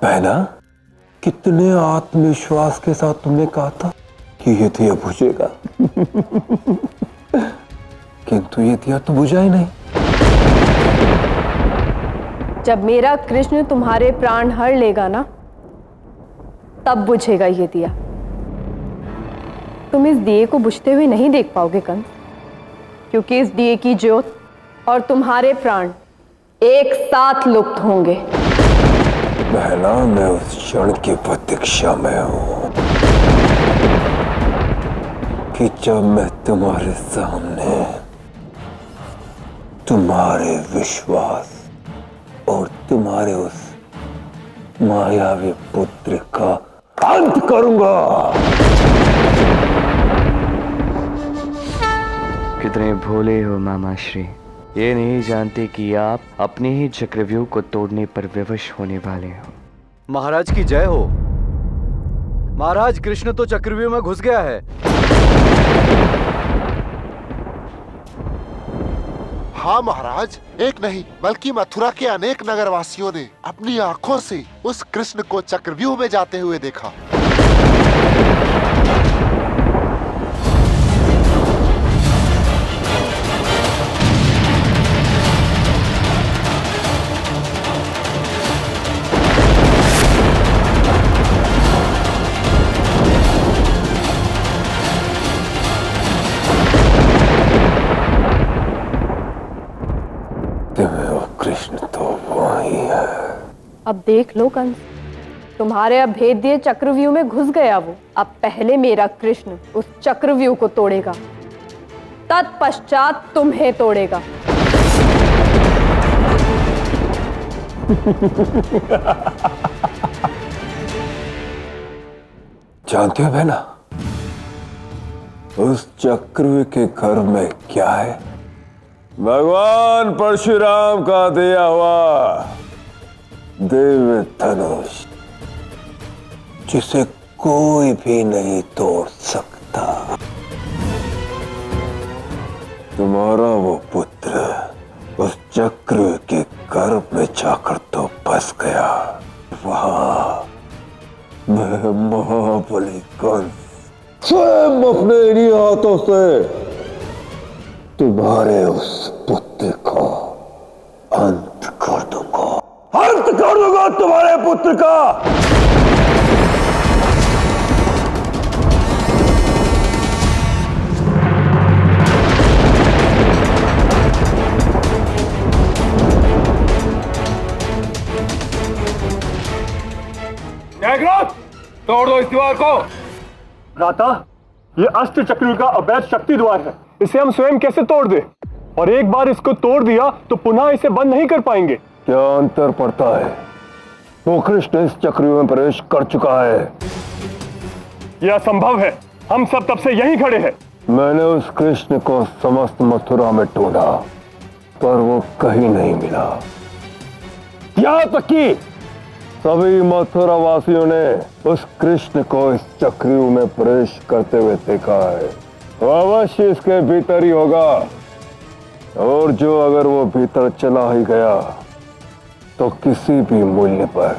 बहना, कितने आत्मविश्वास के साथ तुमने कहा था कि ये दिया बुझेगा। किंतु ये दिया तो बुझा ही नहीं। जब मेरा कृष्ण तुम्हारे प्राण हर लेगा ना, तब बुझेगा ये दिया। तुम इस दिए को बुझते हुए नहीं देख पाओगे कंस, क्योंकि इस दिए की ज्योत और तुम्हारे प्राण एक साथ लुप्त होंगे। बहना, मैं उस क्षण की प्रतीक्षा में हूं कि जब मैं तुम्हारे सामने तुम्हारे विश्वास और तुम्हारे उस मायावी पुत्र का अंत करूंगा। कितने भोले हो मामा श्री, ये नहीं जानते कि आप अपने ही चक्रव्यूह को तोड़ने पर विवश होने वाले हो। महाराज की जय हो। महाराज, कृष्ण तो चक्रव्यूह में घुस गया है। हाँ महाराज, एक नहीं बल्कि मथुरा के अनेक नगरवासियों ने अपनी आंखों से उस कृष्ण को चक्रव्यूह में जाते हुए देखा। कृष्ण तो वही है। अब देख लो कंस, तुम्हारे अभेद्य चक्रव्यूह में घुस गया वो। अब पहले मेरा कृष्ण उस चक्रव्यूह को तोड़ेगा, तत्पश्चात तुम्हें तोड़ेगा। जानते हो बहना, उस चक्रव्यूह के घर में क्या है? भगवान परशुराम का दिया हुआ दिव्य धनुष, जिसे कोई भी नहीं तोड़ सकता। तुम्हारा वो पुत्र उस चक्र के गर्भ में जाकर तो फंस गया। वहां मैं महाबली कंस स्वयं अपने इन्हीं हाथों से तुम्हारे उस पुत्र का अंत कर दूंगा। अंत कर दूंगा तुम्हारे पुत्र का। तोड़ दो इस दीवार को। भ्राता, ये अस्त्र चक्र का अवैध शक्ति द्वार है, इसे हम स्वयं कैसे तोड़ दे? और एक बार इसको तोड़ दिया तो पुनः इसे बंद नहीं कर पाएंगे। क्या अंतर पड़ता है? वो कृष्ण इस चक्रव्यूह में प्रवेश कर चुका है। यह असंभव है, हम सब तब से यहीं खड़े हैं। मैंने उस कृष्ण को समस्त मथुरा में ढूंढा, पर वो कहीं नहीं मिला। यहाँ तक कि सभी मथुरा वासियों ने उस कृष्ण को इस चक्रव्यूह में प्रवेश करते हुए देखा है। वो अवश्य इसके भीतर ही होगा, और जो अगर वो भीतर चला ही गया तो किसी भी मूल्य पर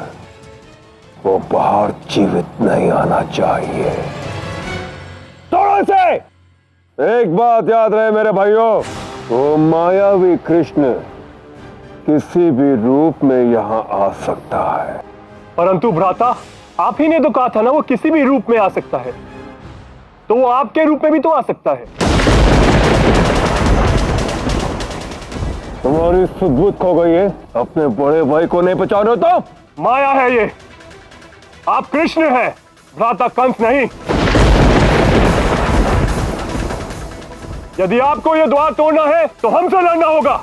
वो बाहर जीवित नहीं आना चाहिए। तोड़ो इसे। एक बात याद रहे मेरे भाइयों, वो मायावी कृष्ण किसी भी रूप में यहाँ आ सकता है। परंतु भ्राता, आप ही ने तो कहा था ना वो किसी भी रूप में आ सकता है, तो वो आपके रूप में भी तो आ सकता है। तुम्हारी सुध खो गई है, अपने बड़े भाई को नहीं पहचानो तो? माया है ये। आप कृष्ण हैं, भ्राता कंस नहीं। यदि आपको ये द्वार तोड़ना है तो हमसे लड़ना होगा,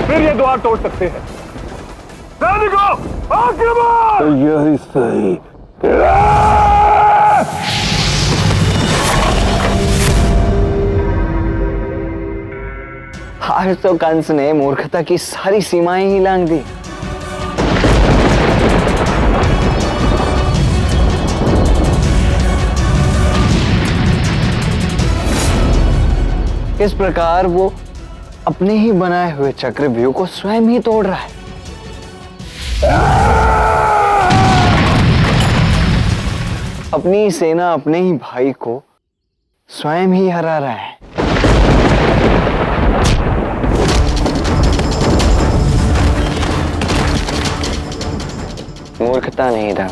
फिर ये द्वार तोड़ सकते हैं। सैनिकों, आक्रमण! तो यही सही। आज तो कंस ने मूर्खता की सारी सीमाएं ही लांघ दी। इस प्रकार वो अपने ही बनाए हुए चक्रव्यूह को स्वयं ही तोड़ रहा है। अपनी सेना अपने ही भाई को स्वयं ही हरा रहा है। मूर्खता नहीं था,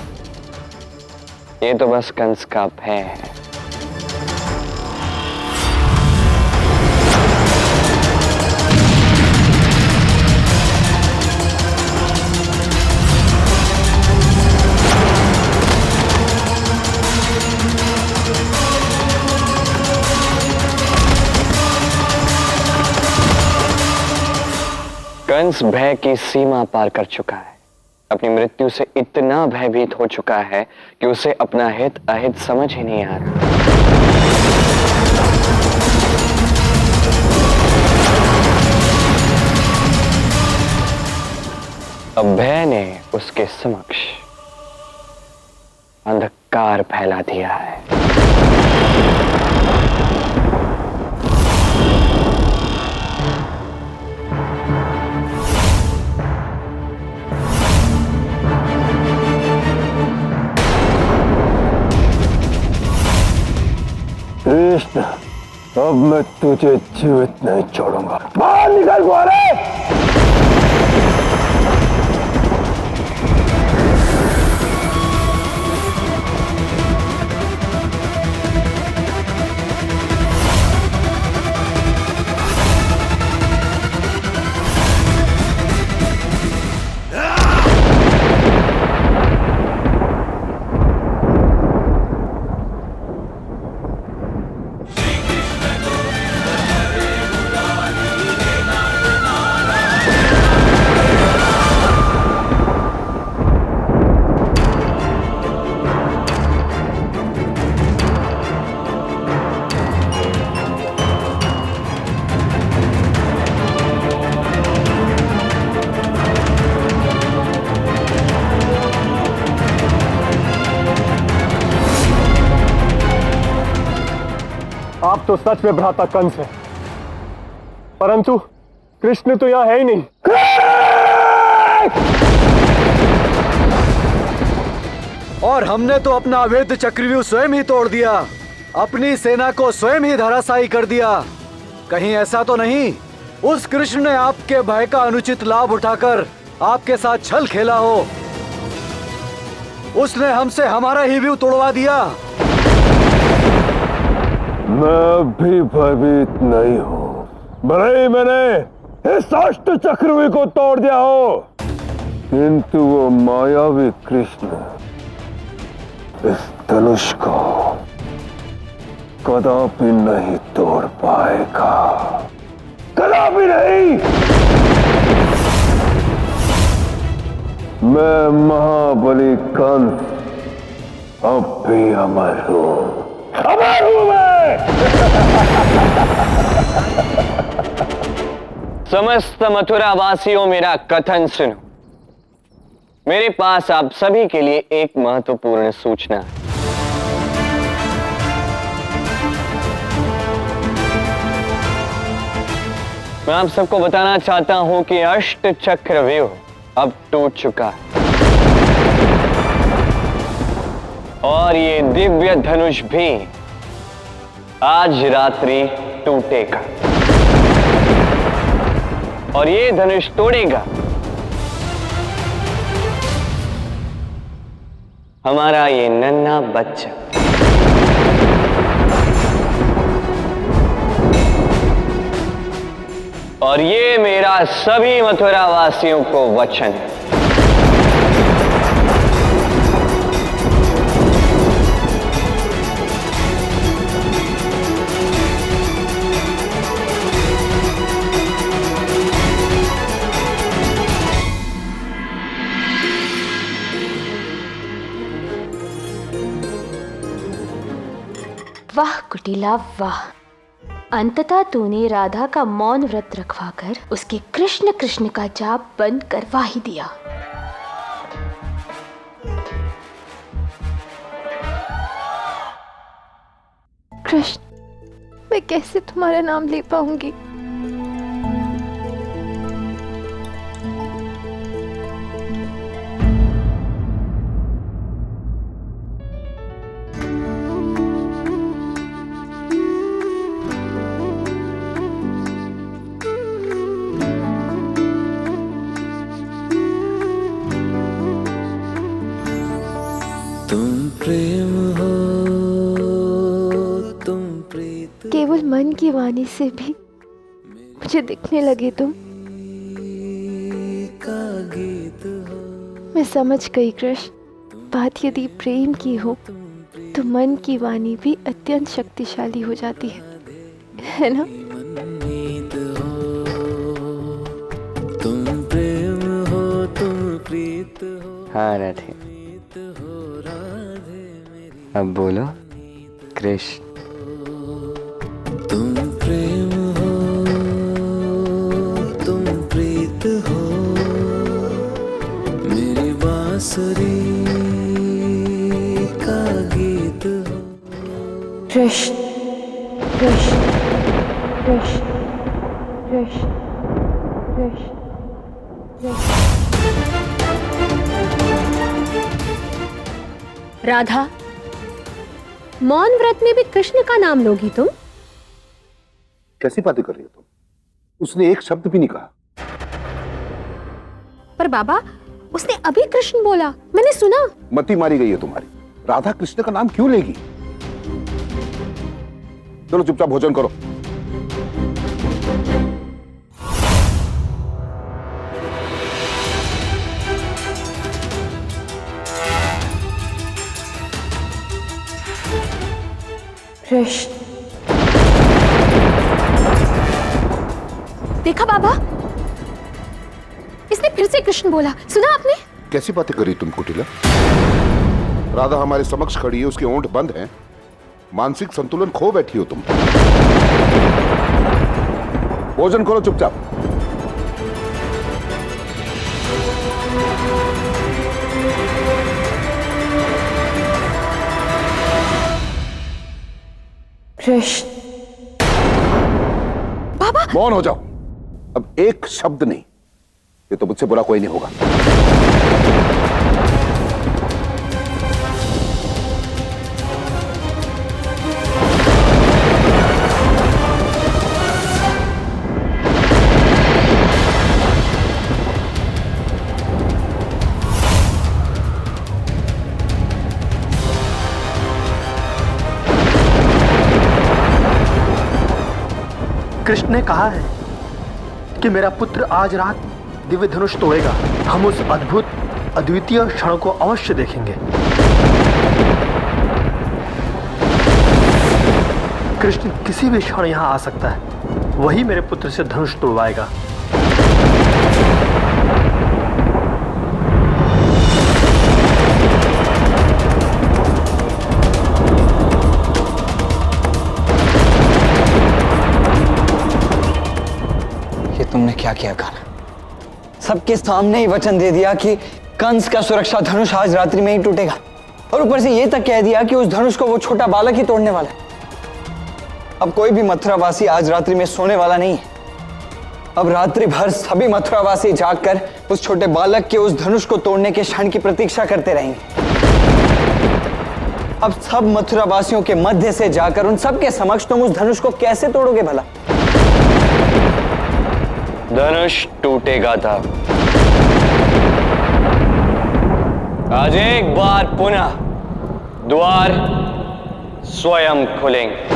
ये तो बस कंस का भय है। कंस भय की सीमा पार कर चुका है। अपनी मृत्यु से इतना भयभीत हो चुका है कि उसे अपना हित अहित समझ ही नहीं आ रहा। अब भय ने उसके समक्ष अंधकार फैला दिया है। कृष्ण, अब मैं तुझे जीवित नहीं छोड़ूंगा। बाहर निकल ग्वारे! आप तो सच में भ्राता कंस है, परंतु कृष्ण तो यहाँ है ही नहीं। और हमने तो अपना अवैध चक्रव्यूह स्वयं ही तोड़ दिया, अपनी सेना को स्वयं ही धराशायी कर दिया। कहीं ऐसा तो नहीं उस कृष्ण ने आपके भय का अनुचित लाभ उठाकर आपके साथ छल खेला हो? उसने हमसे हमारा ही व्यू तोड़वा दिया। मैं भी भयभीत नहीं हूं, भले ही मैंने इस अष्ट चक्रव्यूह को तोड़ दिया हो, किंतु वो मायावी कृष्ण इस धनुष को कदापि नहीं तोड़ पाएगा, कदापि नहीं। मैं महाबली कंस अब भी अमर हूं, अमर हूं मैं। समस्त मथुरा वासियों, मेरा कथन सुनो। मेरे पास आप सभी के लिए एक महत्वपूर्ण सूचना है। मैं आप सबको बताना चाहता हूं कि अष्ट चक्रव्यूह अब टूट चुका है और ये दिव्य धनुष भी आज रात्रि टूटेगा और ये धनुष तोड़ेगा हमारा ये नन्हा बच्चा। और ये मेरा सभी मथुरा वासियों को वचन है। वाह कुटिला वाह, अंततः तूने राधा का मौन व्रत रखवाकर उसके कृष्ण कृष्ण का जाप बंद करवा ही दिया। कृष्ण, मैं कैसे तुम्हारा नाम ले पाऊंगी? केवल मन की वाणी से भी मुझे दिखने लगे तुम। मैं समझ गई कृष्ण, बात यदि प्रेम की हो तो मन की वाणी भी अत्यंत शक्तिशाली हो जाती है ना? हाँ राधे, अब बोलो कृष्ण। तुम प्रेम हो, तुम प्रीत हो, मेरी बांसुरी का गीत हो। कृष्ण कृष्ण कृष्ण कृष्ण कृष्ण कृष्ण। राधा, मौन व्रत में भी कृष्ण का नाम लोगी तुम? कैसी बातें कर रही हो तुम? उसने एक शब्द भी नहीं कहा। पर बाबा, उसने अभी कृष्ण बोला, मैंने सुना। मती मारी गई है तुम्हारी। राधा कृष्ण का नाम क्यों लेगी? चलो चुपचाप भोजन करो। कृष्ण। देखा बाबा, इसने फिर से कृष्ण बोला, सुना आपने? कैसी बातें कर रही तुम कुटिला? राधा हमारे समक्ष खड़ी है, उसके होंठ बंद हैं। मानसिक संतुलन खो बैठी हो तुम। भोजन करो चुपचाप। कृष्ण। बाबा, मौन हो जाओ। अब एक शब्द नहीं, ये तो मुझसे बुरा कोई नहीं होगा। कृष्ण ने कहा है कि मेरा पुत्र आज रात दिव्य धनुष तोड़ेगा। हम उस अद्भुत अद्वितीय क्षण को अवश्य देखेंगे। कृष्ण किसी भी क्षण यहां आ सकता है, वही मेरे पुत्र से धनुष तोड़वाएगा। तुमने क्या किया कान्हा? सबके सामने ही वचन दे दिया कि कंस का सुरक्षा धनुष आज रात्रि में ही टूटेगा, और ऊपर से यह तक कह दिया कि उस धनुष को वो छोटा बालक ही तोड़ने वाला है। अब कोई भी मथुरावासी आज रात्रि में सोने वाला नहीं है। अब रात्रि भर सभी मथुरावासी जागकर उस छोटे बालक के उस धनुष को तोड़ने के क्षण की प्रतीक्षा करते रहेंगे। अब सब मथुरावासियों के मध्य से जाकर उन सबके समक्ष तुम उस धनुष को कैसे तोड़ोगे भला? धनुष टूटेगा था। आज एक बार पुनः द्वार स्वयं खुलेंगे।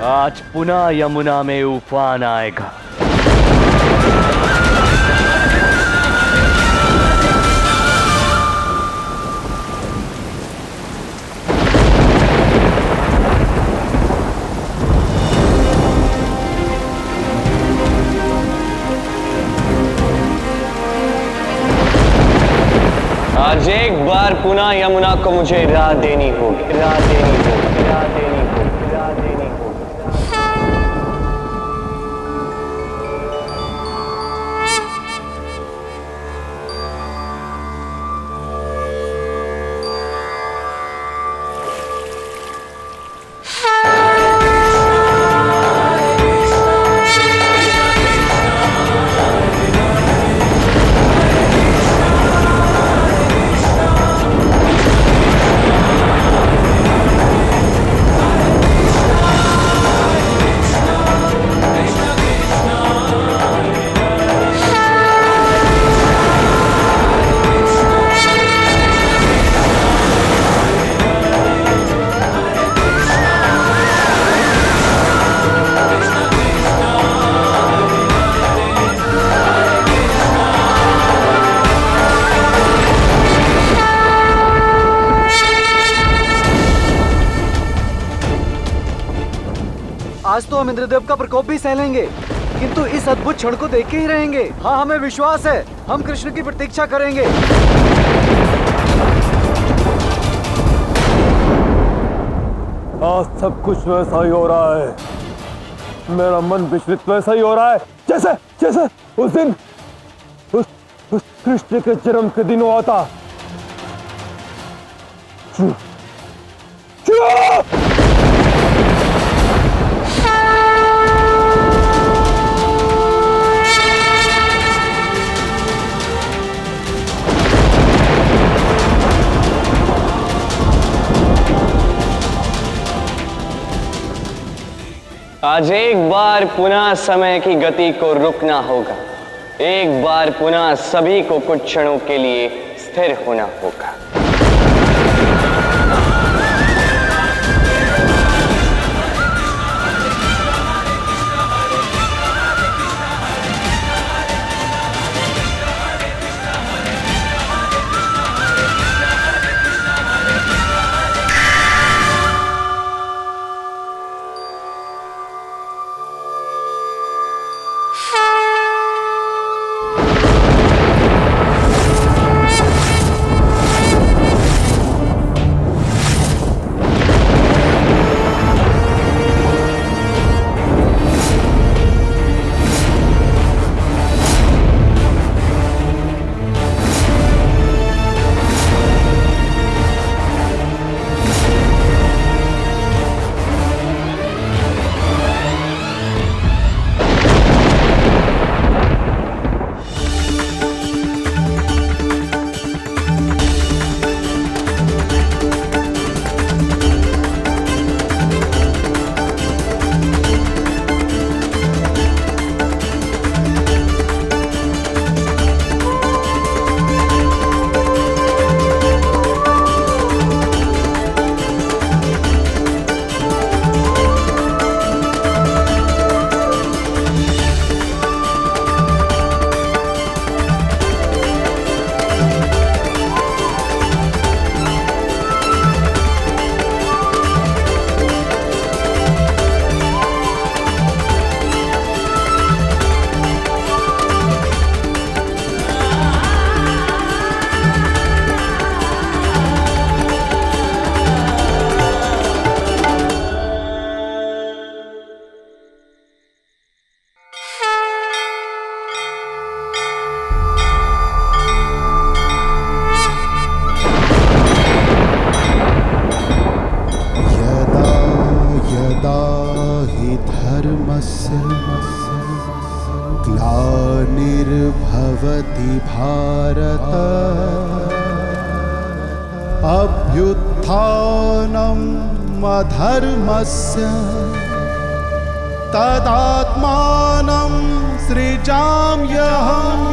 आज पुनः यमुना में उफान आएगा। आज एक बार पुनः यमुना को मुझे राह देनी होगी, राह देनी होगी, राह देनी होगी, राह देनी होगी। आज तो हम इंद्रदेव का प्रकोप भी सह लेंगे, किंतु इस अद्भुत क्षण को देख के ही रहेंगे। हाँ, हमें विश्वास है, हम कृष्ण की प्रतीक्षा करेंगे। आज सब कुछ वैसा ही हो रहा है। मेरा मन विचलित वैसा ही हो रहा है जैसे जैसे उस दिन उस कृष्ण के जन्म के दिन हुआ था। आज एक बार पुनः समय की गति को रुकना होगा, एक बार पुनः सभी को कुछ क्षणों के लिए स्थिर होना होगा। ग्लानिर्भवति भारत अभ्युत्थानम् अधर्मस्य तदात्मानं सृजाम्यहम्।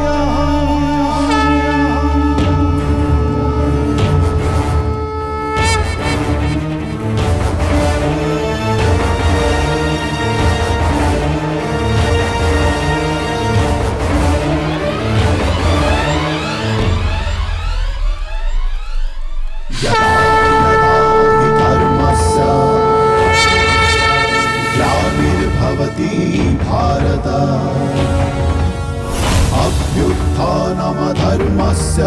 ग्लानिर्भवति भारत अभ्युत्थानमधर्मस्य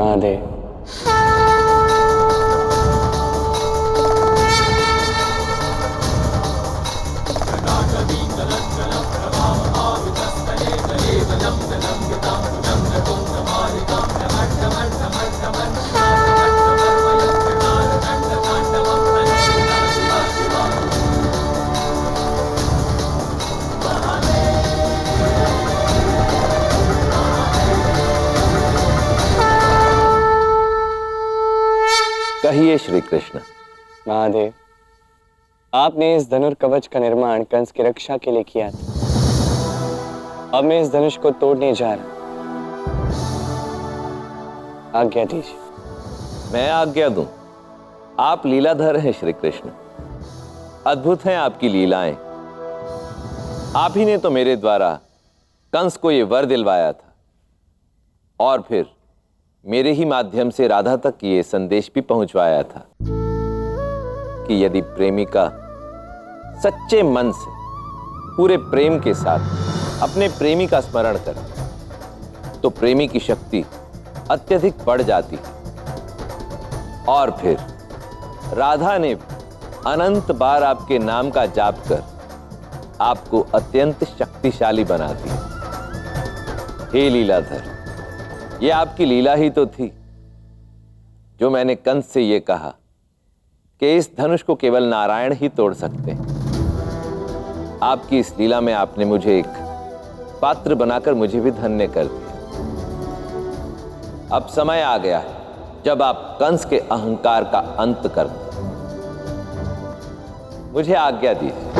महादेव। कहिए श्री कृष्ण। महादेव, आपने इस धनुर कवच का निर्माण कंस की रक्षा के लिए किया था। अब मैं इस धनुष को तोड़ने जा रहा हूं, आज्ञा दीजिए। मैं आज्ञा दूं? आप लीलाधर हैं श्री कृष्ण, अद्भुत हैं आपकी लीलाएं। आप ही ने तो मेरे द्वारा कंस को यह वर दिलवाया था और फिर मेरे ही माध्यम से राधा तक ये संदेश भी पहुंचवाया था कि यदि प्रेमिका सच्चे मन से पूरे प्रेम के साथ अपने प्रेमी का स्मरण करे तो प्रेमी की शक्ति अत्यधिक बढ़ जाती है और फिर राधा ने अनंत बार आपके नाम का जाप कर आपको अत्यंत शक्तिशाली बना दिया। हे लीलाधर, ये आपकी लीला ही तो थी जो मैंने कंस से ये कहा कि इस धनुष को केवल नारायण ही तोड़ सकते हैं। आपकी इस लीला में आपने मुझे एक पात्र बनाकर मुझे भी धन्य कर दिया। अब समय आ गया है जब आप कंस के अहंकार का अंत कर दो। मुझे आज्ञा दीजिए।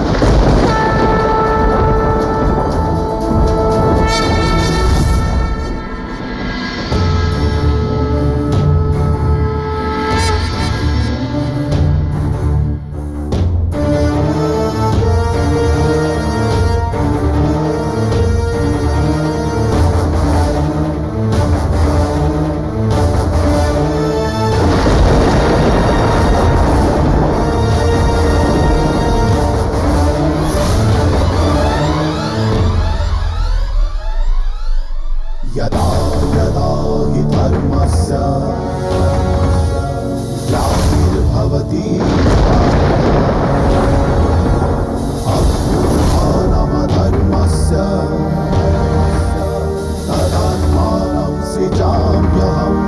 यदा यदा हि धर्मस्य ग्लानिर्भवति अभ्युत्थानमधर्मस्य तदात्मानं सृजाम्यहम्।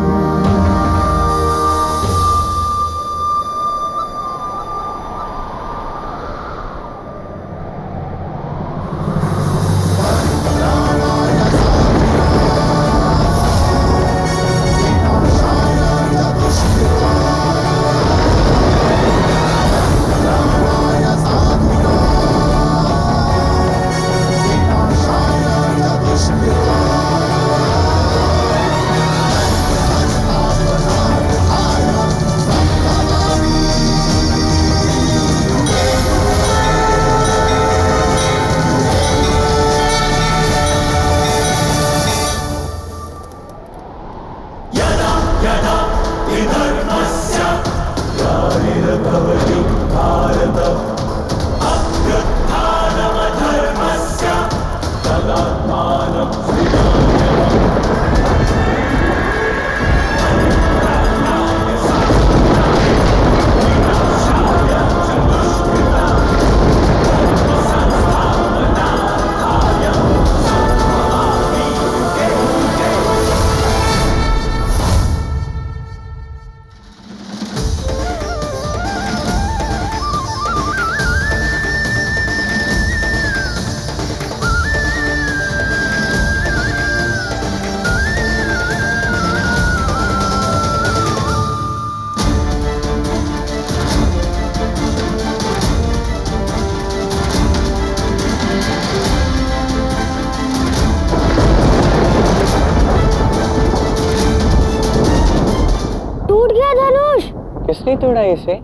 किसने तोड़ा इसे?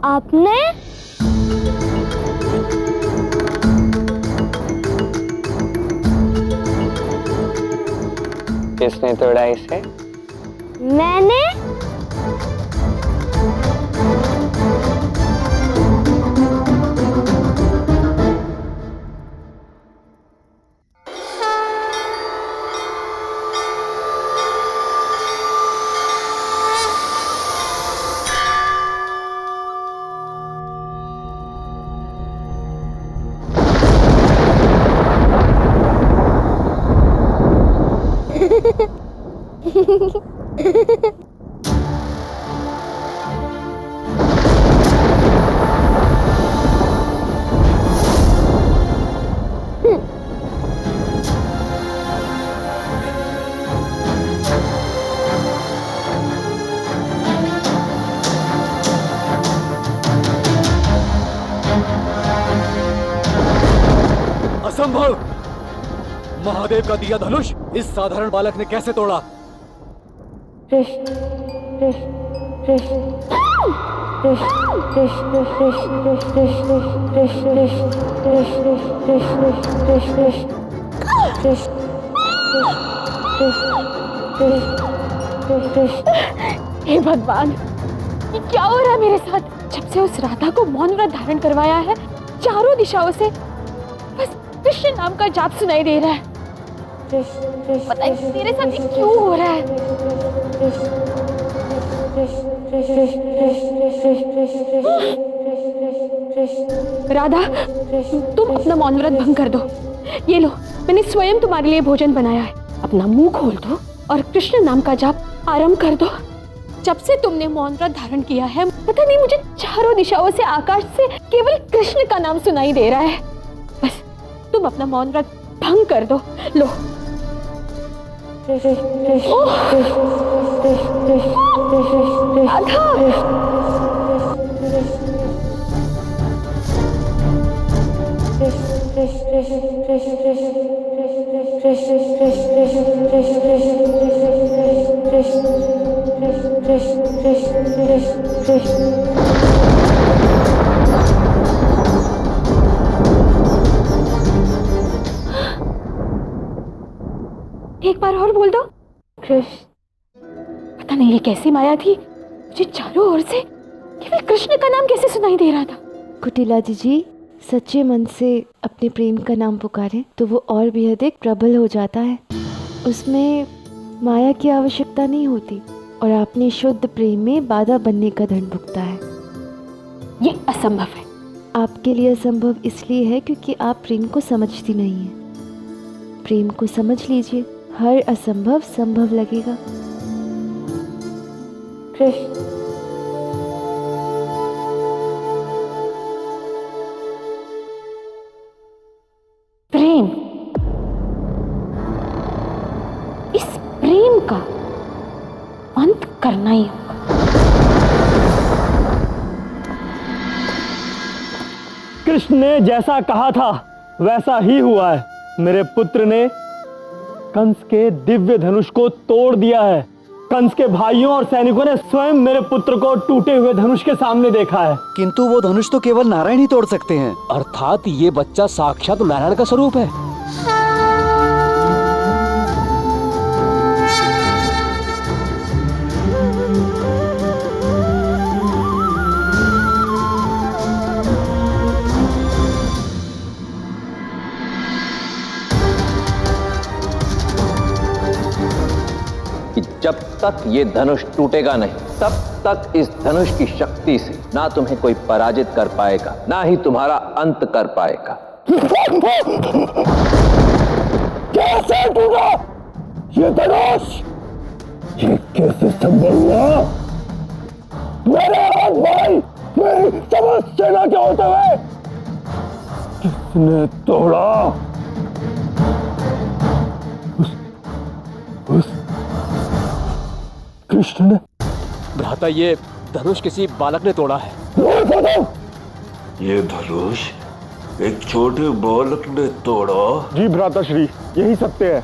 आपने? किसने तोड़ा इसे? मैंने। असंभव! महादेव का दिया धनुष इस साधारण बालक ने कैसे तोड़ा? हे भगवान, ये क्या हो रहा है मेरे साथ? जब से उस राधा को मौन व्रत धारण करवाया है, चारों दिशाओं से बस कृष्ण नाम का जाप सुनाई दे रहा है। पता नहीं मेरे साथ ये क्यों हो रहा है। राधा, तुम अपना मौन व्रत भंग कर दो। ये लो, मैंने स्वयं तुम्हारे लिए भोजन बनाया है। अपना मुंह खोल दो और कृष्ण नाम का जाप आरंभ कर दो। जब से तुमने मौन व्रत धारण किया है, पता नहीं मुझे चारों दिशाओं से, आकाश से केवल कृष्ण का नाम सुनाई दे रहा है। बस तुम अपना मौन व्रत भंग कर दो। लो। एक बार और बोल दो। पता नहीं ये कैसी माया थी, मुझे चारों ओर से केवल कृष्ण का नाम कैसे सुनाई दे रहा था। कुटिला जी, सच्चे मन से अपने प्रेम का नाम पुकारें तो वो और भी अधिक प्रबल हो जाता है। उसमें माया की आवश्यकता नहीं होती और आपने शुद्ध प्रेम में बाधा बनने का दंड भुगता है। ये असंभव है। आपके लिए असंभव इसलिए है क्योंकि आप प्रेम को समझती नहीं हैं। प्रेम को समझ लीजिए, हर असंभव संभव लगेगा। प्रेम, इस प्रेम का अंत करना ही होगा। कृष्ण ने जैसा कहा था वैसा ही हुआ है। मेरे पुत्र ने कंस के दिव्य धनुष को तोड़ दिया है। कंस के भाइयों और सैनिकों ने स्वयं मेरे पुत्र को टूटे हुए धनुष के सामने देखा है। किंतु वो धनुष तो केवल नारायण ही तोड़ सकते हैं। अर्थात ये बच्चा साक्षात नारायण का स्वरूप है। कि जब तक ये धनुष टूटेगा नहीं, तब तक इस धनुष की शक्ति से ना तुम्हें कोई पराजित कर पाएगा, ना ही तुम्हारा अंत कर पाएगा। कैसे टूटा ये धनुष? ये कैसे संभव हुआ? मेरे हाथ भाई, मेरी समस्त सेना के होते हुए किसने तोड़ा? उस कृष्ण ने। भ्राता, ये धनुष किसी बालक ने तोड़ा है। ये धनुष एक छोटे बालक ने तोड़ा? जी भ्राताश्री, यही सत्य है।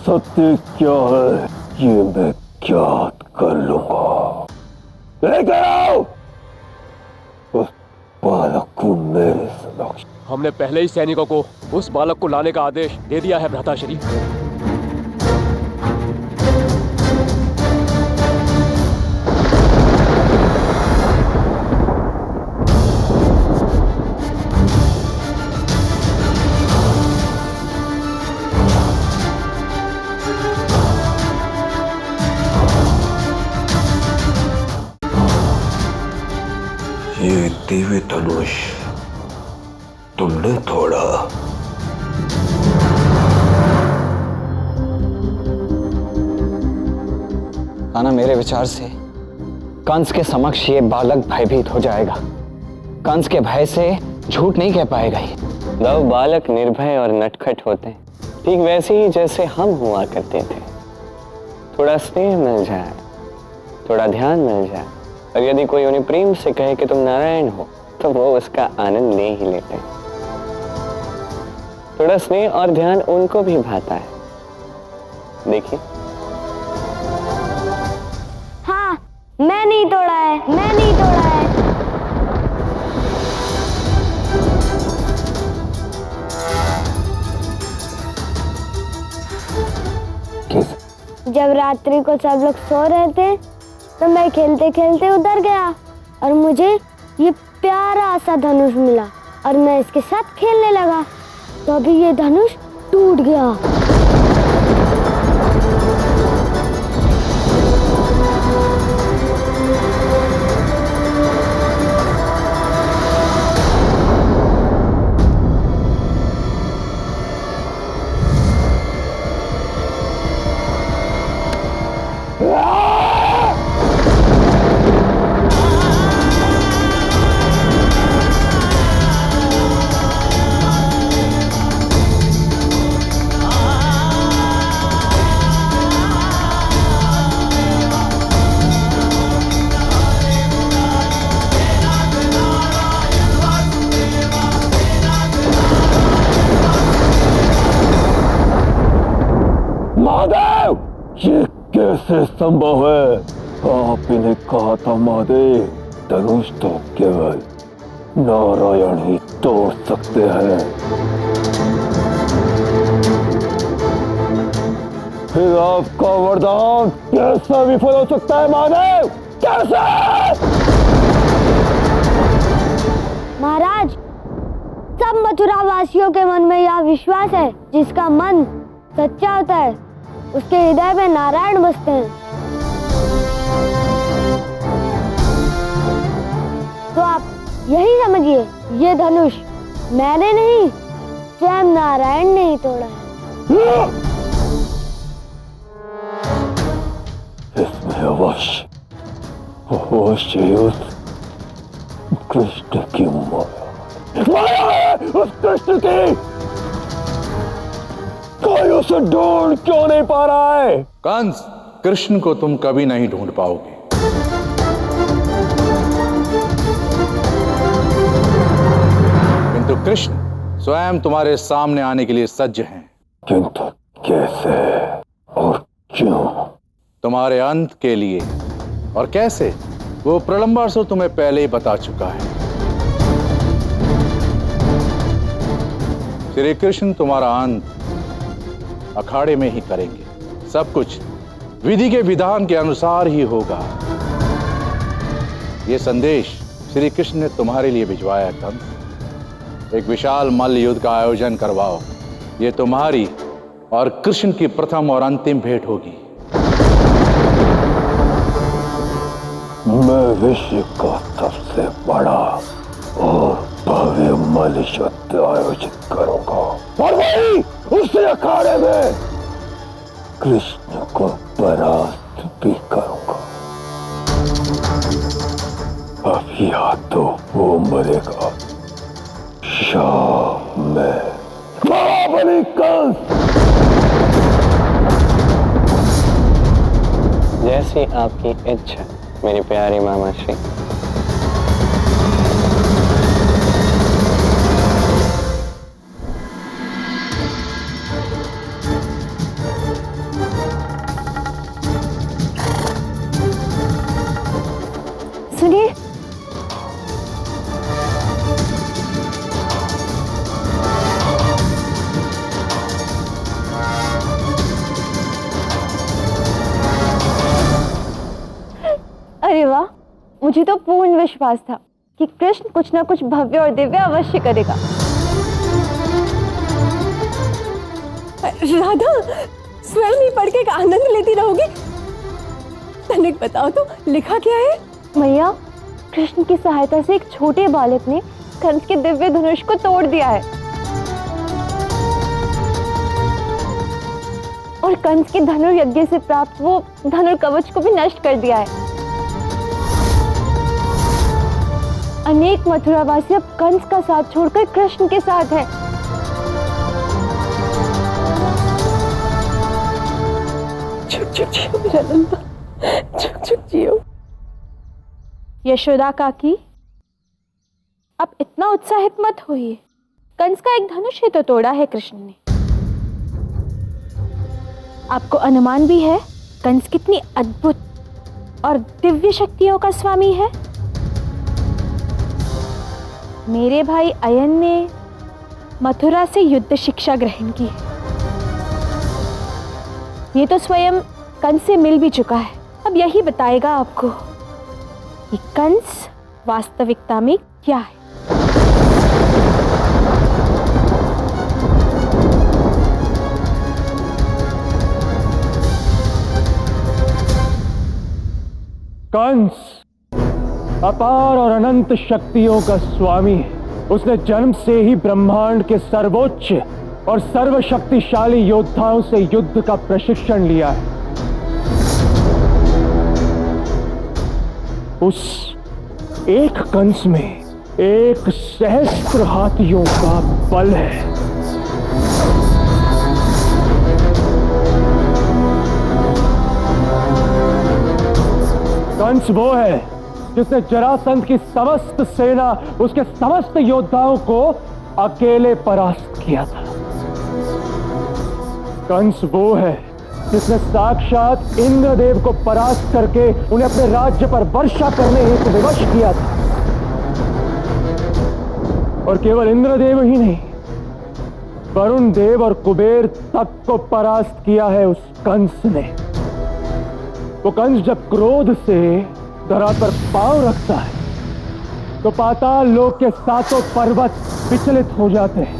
सत्य क्या है ये मैं ज्ञात कर लूंगा। लेकर आओ उस बालक को मेरे समक्ष। हमने पहले ही सैनिकों को उस बालक को लाने का आदेश दे दिया है भ्राताश्री। ये दिव्य धनुष तुमने तोड़ा। नाना, मेरे विचार से कंस के समक्ष ये बालक भयभीत हो जाएगा। कंस के भय से झूठ नहीं कह पाएगा ये। जब बालक निर्भय और नटखट होते हैं, ठीक वैसे ही जैसे हम हुआ करते थे। थोड़ा स्नेह मिल जाए, थोड़ा ध्यान मिल जाए, और यदि कोई उन्हें प्रेम से कहे कि तुम नारायण हो, तो वो उसका आनंद ले ही लेते हैं। थोड़ा स्नेह और ध्यान उनको भी भाता है। देखिए, हाँ, मैं नहीं तोड़ा है, मैं नहीं तोड़ा है। जब रात्रि को सब लोग सो रहे थे तो मैं खेलते खेलते उधर गया और मुझे ये प्यारा सा धनुष मिला और मैं इसके साथ खेलने लगा, तो अभी ये धनुष टूट गया। महादेव, ये कैसे संभव है? आप ने कहा था महादेव, धनुष तो केवल नारायण ही तोड़ सकते हैं। फिर आपका वरदान कैसे विफल हो सकता है महादेव? कैसे? महाराज, सब मथुरा वासियों के मन में यह विश्वास है, जिसका मन सच्चा होता है उसके हृदय में नारायण बसते हैं। तो आप यही समझिए, ये धनुष मैंने नहीं, स्वयं नारायण ने ही तोड़ा है। इसमें अवश्य उस कृष्ण की माया है, उस कृष्ण की। कोई उसे ढूंढ क्यों नहीं पा रहा है? कंस, कृष्ण को तुम कभी नहीं ढूंढ पाओगे। किंतु कृष्ण स्वयं तुम्हारे सामने आने के लिए सज्ज हैं। किंतु कैसे और क्यों? तुम्हारे अंत के लिए और कैसे, वो प्रलंबासुर तुम्हें पहले ही बता चुका है। श्री कृष्ण तुम्हारा अंत अखाड़े में ही करेंगे। सब कुछ विधि के विधान के अनुसार ही होगा। ये संदेश श्री कृष्ण ने तुम्हारे लिए भिजवाया कंस। एक विशाल मल्ल युद्ध का आयोजन करवाओ। ये तुम्हारी और कृष्ण की प्रथम और अंतिम भेंट होगी। मैं विश्व का सबसे बड़ा और भव्य मल्ल युद्ध आयोजित करूंगा, और वही उस अखाड़े में कृष्ण को परास्त भी करूंगा। अब या तो वो मरेगा या मैं। महाबली कंस! जैसी आपकी इच्छा मेरी प्यारी मामा श्री। सुनिए, अरे वाह, मुझे तो पूर्ण विश्वास था कि कृष्ण कुछ ना कुछ भव्य और दिव्य अवश्य करेगा। राधा, स्वयं ही पढ़ के आनंद लेती रहोगी? तनिक बताओ तो, लिखा क्या है? मैया, कृष्ण की सहायता से एक छोटे बालक ने कंस के दिव्य धनुष को तोड़ दिया है। और कंस के धनुर्यज्ञ से प्राप्त वो धनुर्कवच को भी नष्ट कर दिया है। अनेक मथुरावासी अब कंस का साथ छोड़कर कृष्ण के साथ है। झुक झुक जियो मेरा नंदा, झुक झुक जियो। यशोदा काकी, आप इतना उत्साहित मत होइए। कंस का एक धनुष ही तो तोड़ा है कृष्ण ने। आपको अनुमान भी है कंस कितनी अद्भुत और दिव्य शक्तियों का स्वामी है। मेरे भाई अयन ने मथुरा से युद्ध शिक्षा ग्रहण की है। ये तो स्वयं कंस से मिल भी चुका है। अब यही बताएगा आपको कि कंस वास्तविकता में क्या है। कंस अपार और अनंत शक्तियों का स्वामी है। उसने जन्म से ही ब्रह्मांड के सर्वोच्च और सर्वशक्तिशाली योद्धाओं से युद्ध का प्रशिक्षण लिया है। उस एक कंस में 1 सहस्त्र हाथियों का बल है। कंस वो है जिसने जरासंध की समस्त सेना, उसके समस्त योद्धाओं को अकेले परास्त किया था। कंस वो है जिसने साक्षात इंद्रदेव को परास्त करके उन्हें अपने राज्य पर वर्षा करने हेतु विवश किया था। और केवल इंद्रदेव ही नहीं, वरुण देव और कुबेर तक को परास्त किया है उस कंस ने। वो कंस जब क्रोध से धरा पर पांव रखता है तो पाताल लोक के 7 पर्वत विचलित हो जाते हैं,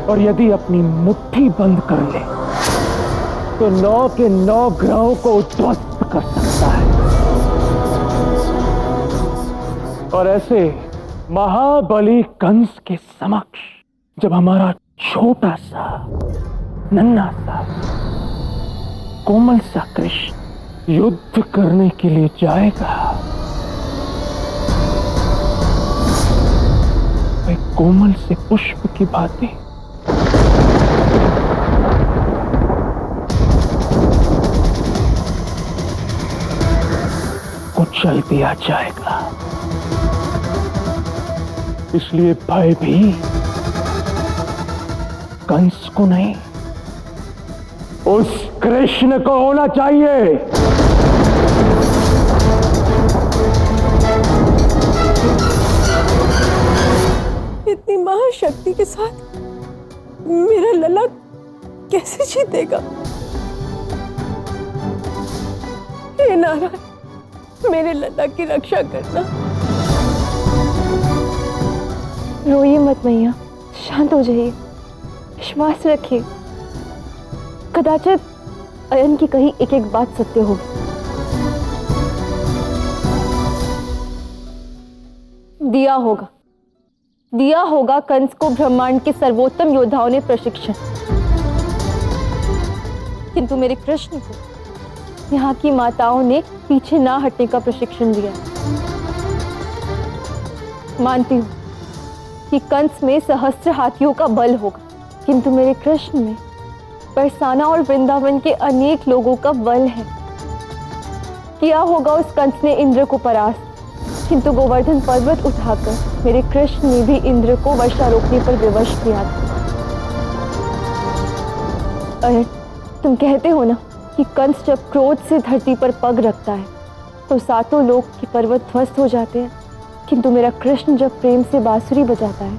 और यदि अपनी मुट्ठी बंद कर ले तो 9 के 9 ग्रहों को उद्ध्वस्त कर सकता है। और ऐसे महाबली कंस के समक्ष जब हमारा छोटा सा, नन्हा सा, कोमल सा कृष्ण युद्ध करने के लिए जाएगा, वह कोमल से पुष्प की भांति कुचल दिया जाएगा। इसलिए भय भी कंस को नहीं, उस कृष्ण को होना चाहिए। इतनी महाशक्ति के साथ मेरा लला कैसे जीतेगा? हे नारायण, मेरे लला की रक्षा करना। रोइए मत मैया, शांत हो जाइए, विश्वास रखिए। कदाचित अयन की कही एक एक बात सत्य हो। दिया होगा कंस को ब्रह्मांड के सर्वोत्तम योद्धाओं ने प्रशिक्षण, किंतु मेरे कृष्ण को यहाँ की माताओं ने पीछे ना हटने का प्रशिक्षण दिया। मानती हूँ कि कंस में सहस्त्र हाथियों का बल होगा, किंतु मेरे कृष्ण में बरसाना और वृंदावन के अनेक लोगों का बल है। किया होगा उस कंस ने इंद्र को परास्त, किंतु गोवर्धन पर्वत उठाकर मेरे कृष्ण ने भी इंद्र को वर्षा रोकने पर विवश किया था। अरे तुम कहते हो ना कि कंस जब क्रोध से धरती पर पग रखता है तो 7 लोक के पर्वत ध्वस्त हो जाते हैं, किंतु मेरा कृष्ण जब प्रेम से बांसुरी बजाता है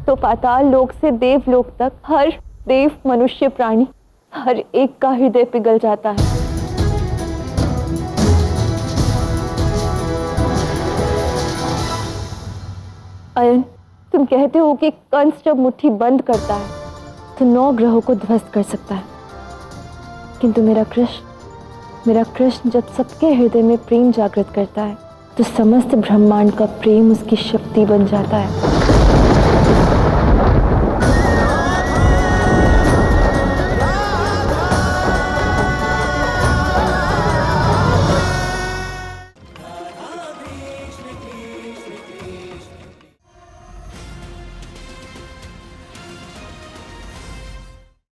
तो पाताल लोक से देवलोक तक हर देव, मनुष्य, प्राणी, हर एक का हृदय पिघल जाता है। अयन, तुम कहते हो कि कंस जब मुट्ठी बंद करता है तो 9 ग्रहों को ध्वस्त कर सकता है, किंतु मेरा कृष्ण जब सबके हृदय में प्रेम जागृत करता है तो समस्त ब्रह्मांड का प्रेम उसकी शक्ति बन जाता है।